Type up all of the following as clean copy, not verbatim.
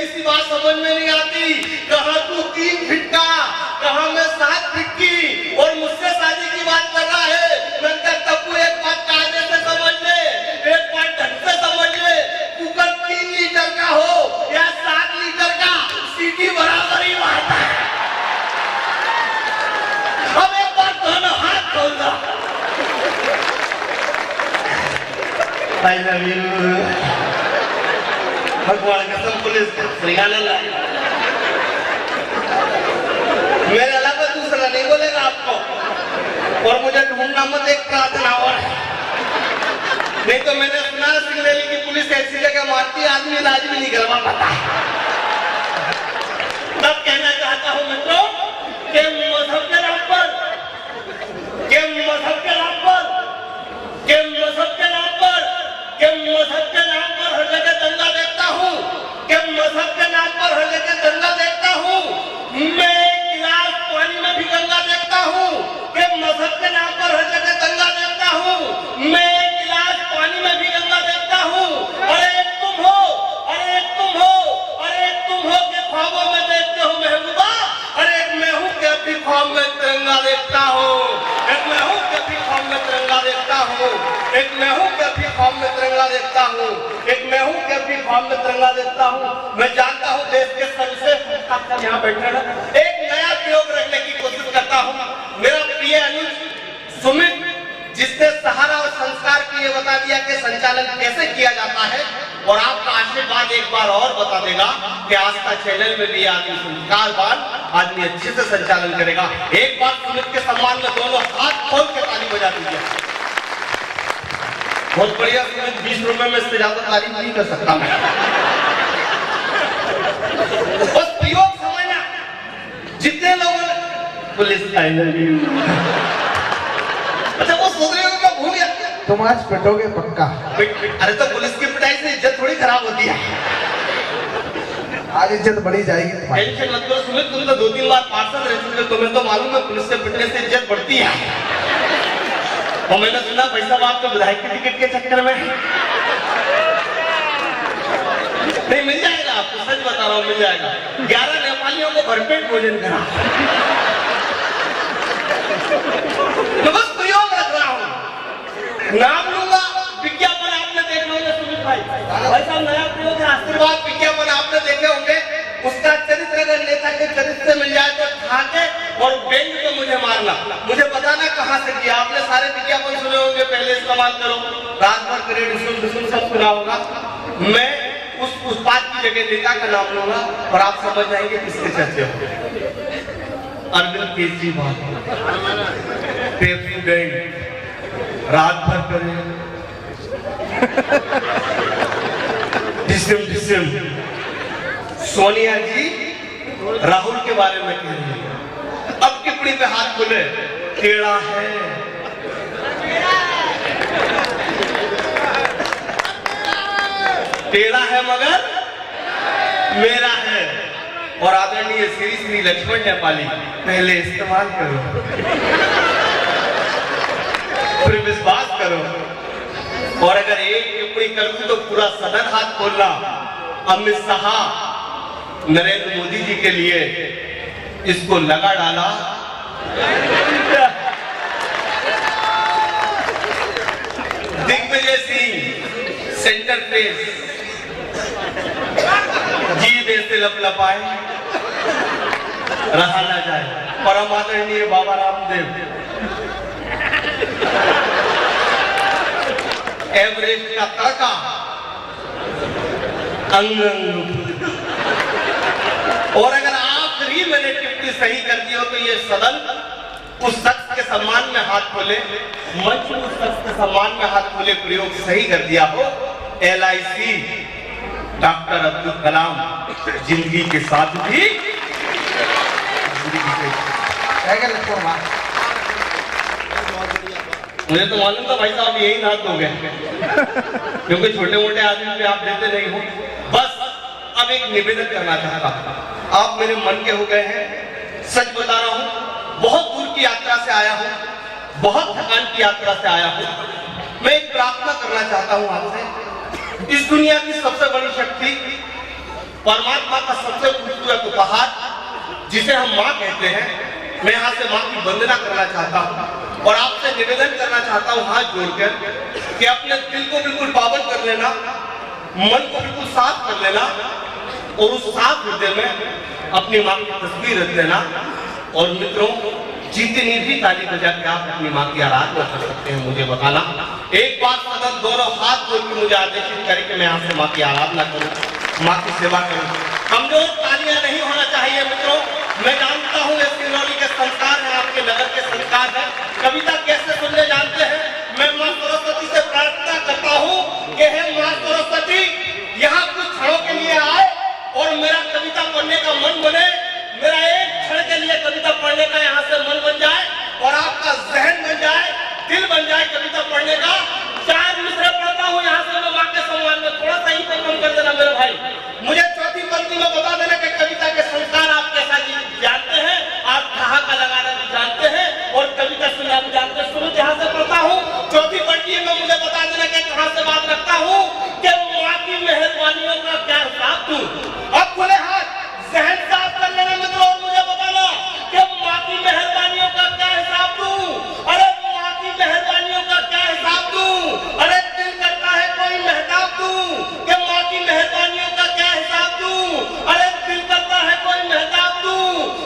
की सी बात समझ में नहीं आती। कहाँ तू 3 फीट का, कहाँ मैं 7 फीट की, और मुझसे शादी की बात कर रहा है। मैंने कहा तब्बू एक बात कायदे से समझ ले, एक बात ढंग से समझ ले, कुकर 3 लीटर का हो या 7 लीटर का, सीटी बराबर ही मारता है। अब एक बार दोनों हाथ खोल दो। I love you। भगवान कसम पुलिस श्रीगाना लाए। मेरे अलावा दूसरा नहीं बोलेगा आपको, और मुझे ढूंढना मत एक प्रार्थना और। नहीं तो मैंने सुना सिंगरेली की पुलिस ऐसी जगह मारती है आदमी इलाज भी नहीं करवा पाता। तब कहना चाहता हूं मित्रों कि मजहब के नाम पर, के मजहब के नाम पर, के मजहब के नाम पर, के मजहब के नाम पर हर जगह दंगा देखता हूं, के मजहब के नाम पर हर जगह दंगा देखता हूं। मैं एक गिलास पानी में भी गंगा देखता हूं, के मजहब के नाम पर हर जगह दंगा देखता हूं। मैं एक गिलास पानी में भी गंगा देखता हूं। अरे एक तुम हो, अरे एक तुम हो, अरे एक तुम हो के ख्वाबों में देखते हो महबूबा। अरे एक मैं हूं के अपनी ख्वाब में तिरंगा देखता हूं, एक मैं हूं के अपनी ख्वाब में तिरंगा देखता हूं, एक मैं हूं के अपनी ख्वाब में तिरंगा देखता हूं, एक मैं हूं के अपनी ख्वाब में तिरंगा देखता हूं। मैं जानता हूं देश के सबसे यहाँ बैठे ना एक नया प्रयोग रखने की कोशिश करता हूं। मेरा प्रिय अनुज सुमित, जिसने सहारा और संस्कार की ये बता दिया कि संचालन कैसे किया जाता है, और आपका आशीर्वाद एक बार और बता देगा कि आस्था चैनल में भी आदमी संस्कारवान आदमी अच्छे से संचालन करेगा। एक बार सुमित के सम्मान में दोनों हाथ खोल के ताली बजा दीजिए। बहुत बढ़िया सुमित, 20 रुपए में इससे ज्यादा तारीफ नहीं कर सकता मैं। बस प्रयोग समझना। जितने लोगों पुलिस आई लव यू। अच्छा वो सोच रहे हो मैं भूल गया। तुम आज पिटोगे पक्का। अरे तो पुलिस की पिटाई से इज्जत थोड़ी खराब होती है। आज इज्जत बढ़ी जाएगी तुम्हारी। टेंशन मत करो सुमित, तुम तो 2-3 बार पार्षद रह चुके, तुम्हें तो मालूम है पुलिस से पिटने से इज्जत बढ़ती है। और मैंने सुना भाई साहब आपको विधायक की टिकट के चक्कर में नहीं मिल जाएगा आपको, सच बता रहा हूँ मिल जाएगा। 11 नेपालियों को भरपेट भोजन करा। तो बस प्रयोग रख रहा हूँ, नाम लूंगा। विज्ञापन आपने देखे होंगे सुमित भाई, भाई साहब नया प्रयोग है आशीर्वाद विज्ञापन आपने देखे होंगे। उसका चरित्र अगर नेता के चरित्र से मिल जाए तो ठाके और बेंच पे मुझे मारना, मुझे बताना कहाँ से किया। आपने सारे विज्ञापन सुने होंगे, पहले इस्तेमाल करो, रात भर करे डिसुम सब सुना होगा। मैं उस बात की जगह नेता का नाम लूंगा और आप समझ जाएंगे किसके चर्चे हो। अरविंद केजरीवाल, रात भर करे डिसम। सोनिया जी राहुल के बारे में कह रही है, अब टिप्पणी पे हाथ खोले, टेढ़ा है, टेढ़ा है मगर मेरा है। और आदरणीय श्री श्री लक्ष्मण नेपाली, पहले इस्तेमाल करो फिर विश्वास करो। और अगर एक टिप्पणी कर दूं तो पूरा सदन हाथ खोलना। अमित शाह नरेंद्र मोदी जी के लिए इसको लगा डाला। दिग्विजय सिंह सेंटर फेस, जीभ ऐसे लपलपाए रहा ना जाए। परम आदरणीय बाबा रामदेव, एवरेस्ट का तड़का, अंग और अगर आखिरी मैंने टिप्पणी सही कर दी हो तो ये सदन उस शख्स के सम्मान में हाथ खोले, मंच उस शख्स के सम्मान में हाथ खोले, प्रयोग सही कर दिया हो। LIC डॉक्टर अब्दुल कलाम, जिंदगी के साथ भी मुझे तो मालूम था भाई साहब यही हाथ दोगे, क्योंकि छोटे मोटे आदमी पे आप देते नहीं हो। बस अब एक निवेदन करना चाहता हूं, आप मेरे मन के हो गए हैं, सच बता रहा हूं, बहुत दूर की यात्रा से आया हूं, बहुत थकान की यात्रा से आया हूं। मैं एक प्रार्थना करना चाहता हूं आपसे। इस दुनिया की सबसे बड़ी शक्ति परमात्मा का सबसे खूबसूरत उपहार जिसे हम माँ कहते हैं, मैं यहाँ से माँ की वंदना करना चाहता हूँ और आपसे निवेदन करना चाहता हूँ हाथ जोड़कर कि अपने दिल को बिल्कुल पावन कर लेना, मन को बिल्कुल साफ कर लेना और उस साफ हृदय में अपनी माँ की तस्वीर रख लेना। और मित्रों, जितनी भी ताली बजा के आप अपनी माँ की आराधना कर सकते हैं मुझे बताना। एक बार सदन दोनों हाथ जोड़ के मुझे आदेशित करें कि मैं यहाँ से माँ की आराधना करूँ, माँ की सेवा करूँ। कमजोर तालियां नहीं होना चाहिए मित्रों। मैं जानता हूँ ये सिंगरौली के संस्कार है, आपके नगर के संस्कार है। कविता कैसे सुनने जानते हैं। मैं माँ सरस्वती से प्रार्थना करता हूँ कि हे माँ सरस्वती, यहाँ कुछ क्षणों के लिए आए और मेरा कविता पढ़ने का मन बने, मेरा एक क्षण के लिए कविता पढ़ने का यहाँ से मन बन जाए और आपका जहन बन जाए, दिल बन जाए कविता पढ़ने का। 4 मिसरे पढ़ता हूँ यहाँ से मैं माँ के सम्मान में, थोड़ा सा ही कम कर देना मेरे भाई। मुझे चौथी पंक्ति में बता देना कि कविता के संस्कार आप कैसा जानते हैं, आप ठहाका लगाना भी जानते हैं और कविता सुनना भी जानते हैं। शुरू यहाँ से पढ़ता हूँ, चौथी पंक्ति में मुझे बता देना कि कहाँ से बात रखता हूँ कि माँ की मेहरबानियों का क्या हिसाब दूं। अब खुले हाथ जहन साफ कर लेना मित्रों और मुझे बताना कि माँ की मेहरबानियों का क्या हिसाब दूं। अरे माँ की मेहरबानियों का क्या हिसाब दूं। अरे दिल करता है कोई मेहताब दूं कि माँ की मेहरबानियों का क्या हिसाब दूं। अरे दिल करता है कोई मेहताब दूं।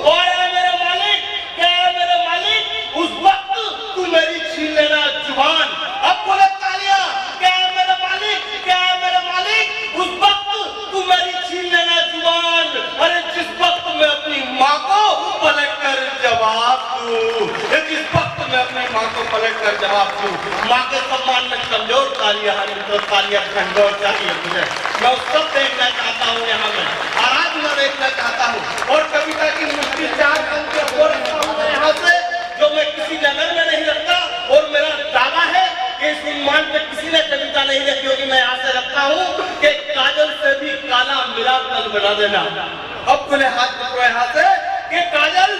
और मेरे मालिक, क्या मेरे मालिक, उस वक्त तू मेरी छीन लेना जुबान। अब बोले तालियां, क्या मेरे मालिक, क्या मेरे मालिक, उस वक्त तू मेरी छीन लेना जुबान। अरे जिस वक्त मैं अपनी माँ को पलट कर जवाब दूं, जिस वक्त मैं अपनी माँ को पलट कर जवाब दूं। माँ के सम्मान में कमजोर तालियां, तालियां खंडोर चाहिए मुझे। मैं उस सब देखना चाहता हूँ यहाँ में, आराधना देखना चाहता हूँ और कविता की मुश्किल 4 पंक्तियां बोल रखता हूँ मैं यहाँ से, जो मैं किसी नगर में नहीं रखता और मेरा दावा है कि इस सम्मान पे किसी ने कविता नहीं रखी होगी। मैं यहाँ से रखता हूँ कि काजल से भी काला मेरा कल बना देना। अब खुले हाथ पकड़ो यहाँ से कि काजल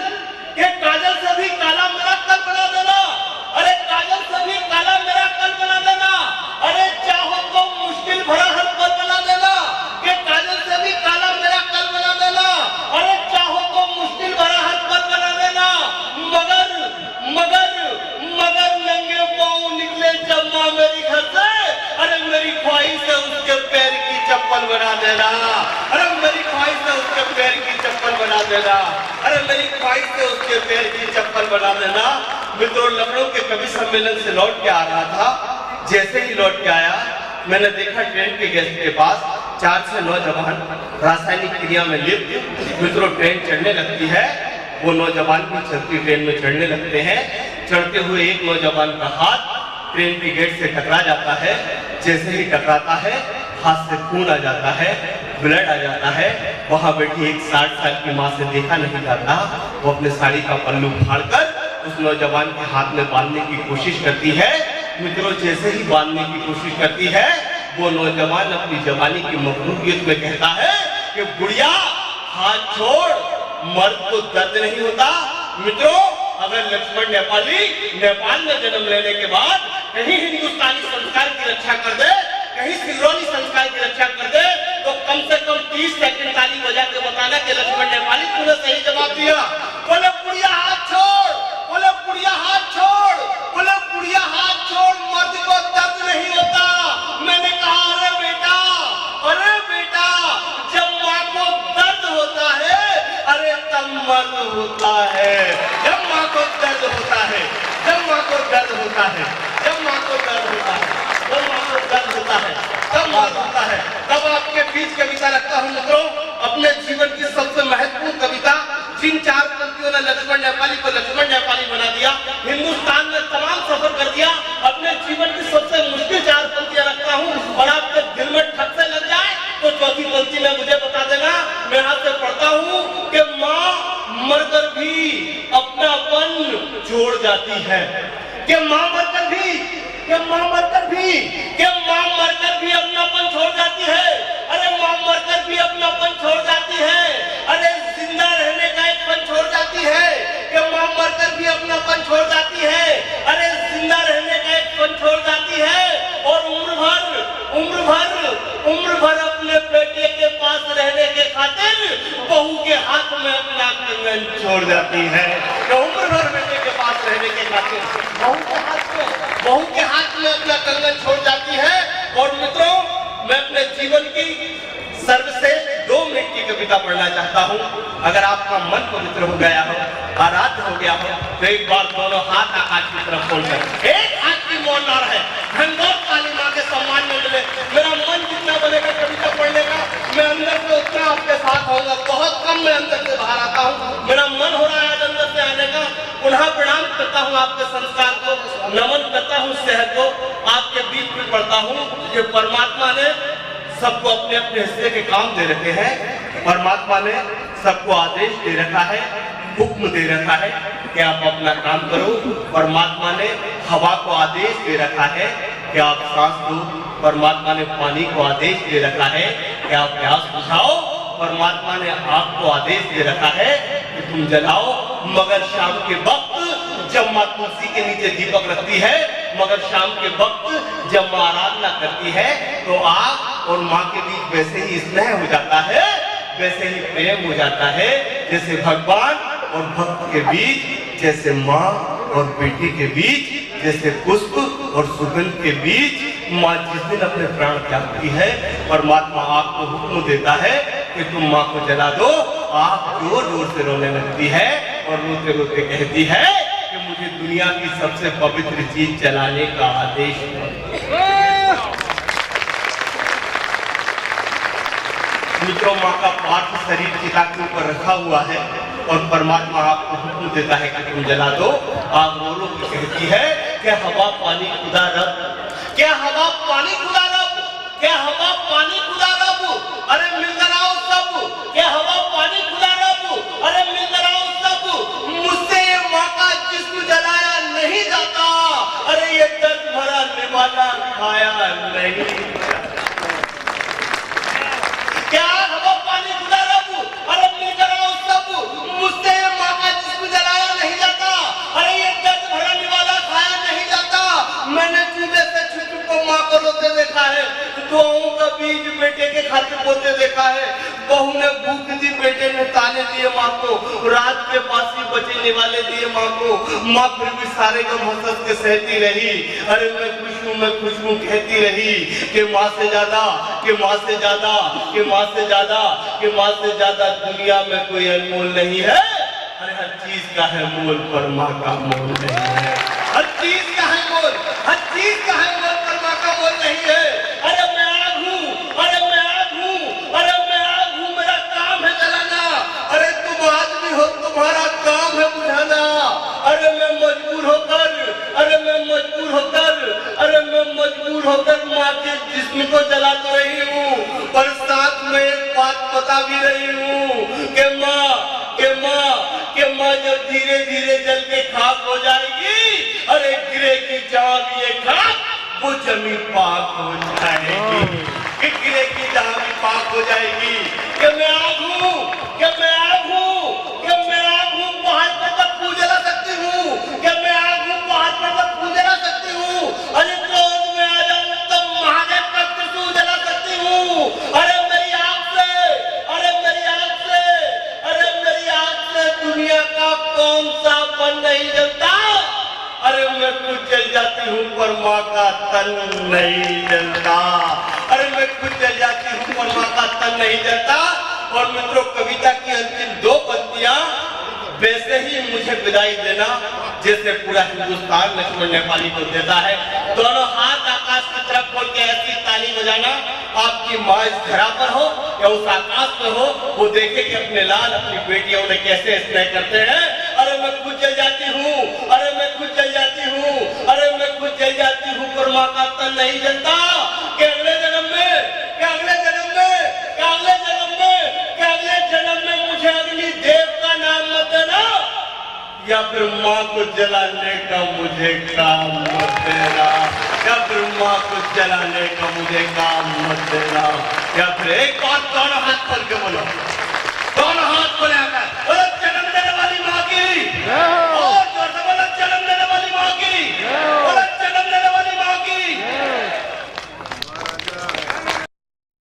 से भी काला मेरा कल बना देना। अरे काजल से भी काला मेरा कल बना देना। अरे चाहो तो मुश्किल भरा हर पल बना देना कि काजल से भी काला मेरा कल बना देना। अरे चाहो तो मुश्किल भरा हर पल बना देना। मगर मगर मगर नंगे पाँव निकले जब माँ मेरी घर से, अरे मेरी ख्वाहिश है उसके पैर की चप्पल बना देना। अरे मेरी ख्वाहिश है उसके पैर की चप्पल बना देना। अरे मेरी ख्वाहिश है उसके पैर की चप्पल बना देना। मित्रों, लखनऊ के कवि सम्मेलन से लौट के आ रहा था। जैसे ही लौट के आया, मैंने देखा ट्रेन के गेट के पास 4 से 9 जवान रासायनिक क्रिया में लिप्त। मित्रों, ट्रेन चढ़ने लगती है, वो नौजवान भी चलती ट्रेन में चढ़ने लगते हैं। चढ़ते हुए एक नौजवान का हाथ ट्रेन के गेट से टकरा जाता है। जैसे ही टकराता है, हाथ से खून आ जाता है, ब्लड आ जाता है। वहां बैठी एक 60 साल की माँ से देखा नहीं जाता। वो अपने साड़ी का पल्लू फाड़कर उस नौजवान के हाथ में बांधने की कोशिश करती है। मित्रों, जैसे ही बांधने की कोशिश करती है, वो नौजवान अपनी जवानी की मखलूकियत में कहता है कि बुढ़िया हाथ छोड़, मर्द को दर्द नहीं होता। मित्रों, अगर लक्ष्मण नेपाली नेपाल में जन्म लेने के बाद कहीं हिंदुस्तानी संस्कार की रक्षा कर दे, कहीं सिंगरौली संस्कार की रक्षा कर दे, तो कम से कम 30 सेकंड ताली बजा के बताना कि लक्ष्मण नेपाली तूने सही जवाब दिया। बोले बुढ़िया हाथ छोड़, बोले बुढ़िया हाथ छोड़, बोले बुढ़िया हाथ छोड़, मर्द को दर्द नहीं होता। मैंने कहा अरे बेटा, जब माँ को दर्द होता है, अरे तब मर्द होता है। जब माँ को दर्द होता है, जब माँ को दर्द होता है, जब माँ को दर्द होता है, जब माँ को दर्द होता है, तब मर्द होता है। तब आपके बीच कविता रखता हूँ मित्रों, अपने जीवन की सबसे महत्वपूर्ण कविता, जिन 4 पंक्तियों ने लक्ष्मण नेपाली को लक्ष्मण नेपाली बना दिया, हिंदुस्तान में तमाम सफर कर दिया। अपने जीवन की सबसे मुश्किल 4 पंक्तियां रखता हूँ और आपके दिल में ठक से लग जाए तो चौथी पंक्ति में मुझे बता देना। मैं हाथ से पढ़ता हूँ कि माँ मरकर भी अपनापन छोड़ जाती है, कि माँ मरकर भी, कि माँ मरकर भी, कि माँ मरकर भी अपनापन छोड़ जाती है। अरे माँ मरकर भी अपनापन छोड़ जाती है। अरे जिंदा रहने का एक पन छोड़ जाती है, कि माँ मरकर भी अपनापन छोड़ जाती है। अरे जिंदा रहने का एक पन छोड़ जाती है और उम्र भर अपने बेटे के पास रहने के खातिर बहू के हाथ में अपना कंगन छोड़ जाती है। तो उम्र भर बेटे के पास रहने के खातिर बहू के हाथ में अपना कंगन छोड़ जाती है। और मित्रों, मैं अपने जीवन की सर्वश्रेष्ठ 2 मिनट की कविता पढ़ना चाहता हूँ। अगर आपका मन पवित्र हो गया हो, आराध्य हो गया हो, तो एक बार दोनों हाथ आकाश की तरफ खोलकर एक हाथ की मौन ना रहे, घनघोर काली माँ के सम्मान में मिले। मेरा मन जितना बनेगा कविता पढ़ने का, मैं अंदर से उतना आपके साथ होऊंगा। बहुत कम मैं अंदर से बाहर आता हूँ। मेरा मन हो रहा है आज अंदर से आने का। पुनः प्रणाम करता हूँ आपके संस्कार को, नमन करता हूँ सेहत को, आपके बीच में पढ़ता हूँ कि परमात्मा ने सबको अपने अपने हिस्से के काम दे रखे हैं। परमात्मा ने सबको आदेश दे रखा है, हुक्म दे रखा है कि आप अपना काम करो। परमात्मा ने हवा को आदेश दे रखा है कि आप सांस लो। परमात्मा ने पानी को आदेश दे रखा है कि आप प्यास बुझाओ। परमात्मा ने आग को आदेश दे रखा है कि तुम जलाओ। मगर शाम के वक्त जब माँ तुलसी के नीचे दीपक रखती है, मगर शाम के वक्त जब माँ आराधना करती है, तो आग और माँ के बीच वैसे ही स्नेह हो जाता है, वैसे ही प्रेम हो जाता है, जैसे भगवान और भक्त के बीच, जैसे माँ और बेटे के बीच, जैसे पुष्प और सुगंध के बीच। माँ जिस दिन अपने प्राण त्यागती है, परमात्मा आपको हुक्म देता है कि तुम माँ को जला दो। आप जोर जोर से रोने लगती है और रोते रोते कहती है कि मुझे दुनिया की सबसे पवित्र चीज जलाने का आदेश है। मित्रों, माँ का पार्थिव शरीर चिता के ऊपर रखा हुआ है और परमात्मा आपको हुक्म देता है कि तुम जला दो। आप रो रो के कहती है कि हवा पानी खुदा रब, क्या हवा पानी खुदा रब, क्या हवा पानी खुदा रब, अरे मिल कराओ सब, क्या हवा पानी खुदा रब, अरे मिल कराओ सब। मुझसे ये माँ का जिस्म जलाया नहीं जाता, अरे ये दर्द भरा निवाला खाया नहीं। क्या हवा पानी खुदा रब, अरे मिल कराओ सब। मुझसे ये माँ का जिस्म जलाया नहीं जाता, अरे ये दर्द भरा निवाला खाया नहीं जाता। मैंने चूल्हे से छुटू को माँ को रोते देखा है, दुआओं का बीज बेटे के खातिर बोते देखा है। बहू ने भूख दी, बेटे ने ताने दिए माँ को, रात के पासी बचने वाले दिए माँ को। माँ फिर भी सारे गम हंस के सहती रही, अरे मैं खुश हूँ, मैं खुश हूँ कहती रही कि माँ से ज्यादा, कि माँ से ज्यादा, कि माँ से ज्यादा, कि माँ से ज्यादा दुनिया में कोई अनमोल नहीं है। अरे हर चीज का है मोल, पर माँ का मोल नहीं है। हर चीज का है मोल, हर चीज का है मोल, पर माँ का मोल नहीं है। अरे मैं आग हूँ, अरे मैं आग हूँ, अरे मैं आग हूँ, मेरा काम है जलाना। अरे तुम आदमी हो, तुम्हारा काम है बुझाना। अरे मैं मजबूर होकर, अरे मैं मजबूर होकर, अरे मैं मजबूर होकर माँ के जिस्म को जला तो रही हूँ, पर साथ में एक बात बता भी रही हूँ कि माँ, कि माँ, कि माँ जब धीरे धीरे जल के खाक हो जाएगी, अरे गिरेगी जहाँ भी ये खाक, वो जमीन पाक हो जाएगी। कि गिरेगी जहाँ भी पाक हो जाएगी। कि मैं आग हूँ, कि मैं आग हूँ, कि मैं आग हूँ, पहाड़ पर तक पूछ जला सकती हूँ। कि मैं आग हूँ, पहाड़ पर तक पूछ जला सकती हूँ। अरे क्रोध में आ जाऊँ तब महादेव का त्रिशूल जला सकती हूँ। अरे मेरी आग से, अरे मेरी आग से, अरे मेरी आग से दुनिया का कौन सा बन नहीं जलता। अरे मैं खुद जल जाती हूँ, पर माँ का तन नहीं जलता। अरे मैं खुद जल जाती हूँ, पर माँ का तन नहीं जलता। और मित्रों, कविता की अंतिम 2 पंक्तियां वैसे ही मुझे विदाई देना जैसे पूरा हिंदुस्तान लक्ष्मण नेपाली को देता है। दोनों हाथ आकाश की तरफ खोल के ऐसी ताली बजाना। आपकी माँ इस धरा पर हो या उस आकाश में हो, वो देखे कि अपने लाल, अपनी बेटियों ने कैसे स्नेह करते हैं। अरे मैं खुद जल जाती हूँ, अरे मैं खुद जल जाती हूँ, अरे मैं खुद जल जाती हूँ, पर माँ का तन नहीं जलता। कि अगले जन्म में, कि अगले जन्म में, कि अगले जन्म में, कि अगले जन्म में मुझे अग्नि देव का नाम मत देना, या फिर माँ को जलाने का मुझे काम मत देना, या फिर माँ को जलाने का मुझे काम मत देना। या फिर एक बात दोनों हाथ खोल के बोलो।